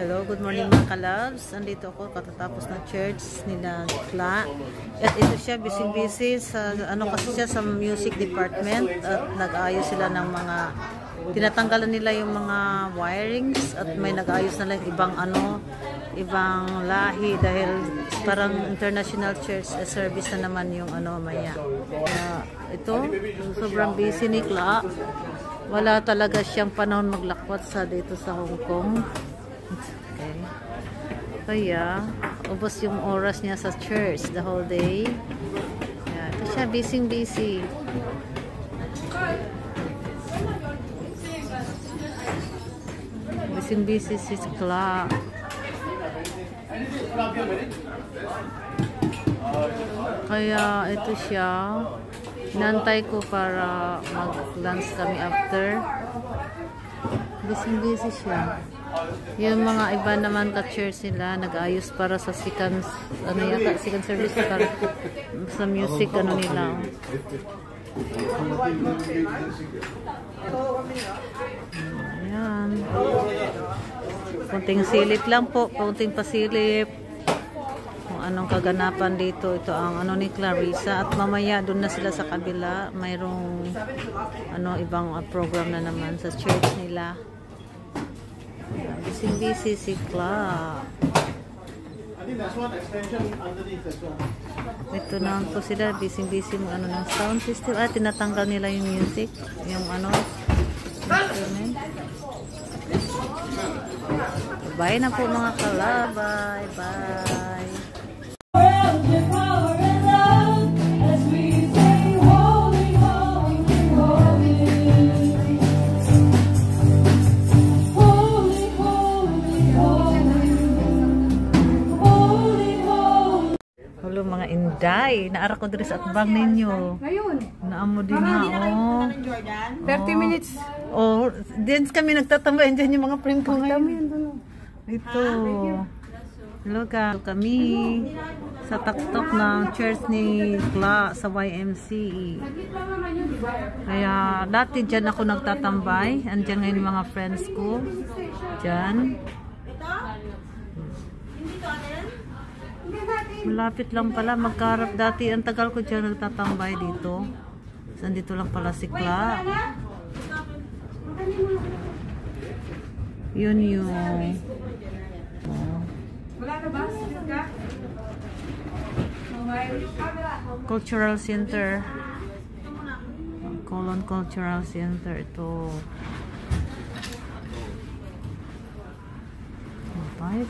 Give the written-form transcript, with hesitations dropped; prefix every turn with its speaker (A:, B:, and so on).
A: Hello, good morning mga kalabs. Andito ako katatapos ng church nila Kla. At ito siya, busy-busy sa kasi siya sa music department at nag-ayos sila ng mga tinatanggalan nila yung mga wirings at may nag-ayos na lang ibang lahi dahil parang international church service na naman yung maya. Ito, sobrang busy ni Kla. Wala talaga siyang panahon maglakwat dito sa Hong Kong. Okay. Kaya, ubos yung oras niya sa church the whole day. Kaya, ito siya, busy. Busy si Kla. Kaya, ito siya. Nantay ko para mag-lunch kami after. Busy siya. Yung mga iba naman ka-church nila nag-ayos para sa second service para sa music nila. Ayan. Kunting silip lang po, kunting pasilip. Kung anong kaganapan dito, ito ang ni Clarissa at mamaya doon na sila sa kabila, mayroong ibang program na naman sa church nila. Busy si Kla. Ito na po sila, busy mo ng sound system. Tinatanggal nila yung music, yung instrument. Bye na po mga kala. Bye. Hello mga inday, naara ko diri sa atbang ninyo. Ngayon. Naamo din na
B: 30 minutes.
A: Oh, dance kami nagtatambayan dyan yung mga friend ko ngayon. Ito. Hello kami sa taktok ng church ni Kla sa YMC. Kaya dati dyan ako nagtatambay. Andyan ngayon yung mga friends ko. Dyan. Malapit lang pala. Magkarap dati. Ang tagal ko dyan nagtatambay dito. Nandito lang pala si Kla. Yun yung Cultural Center. Colon Cultural Center. Ito. Bye.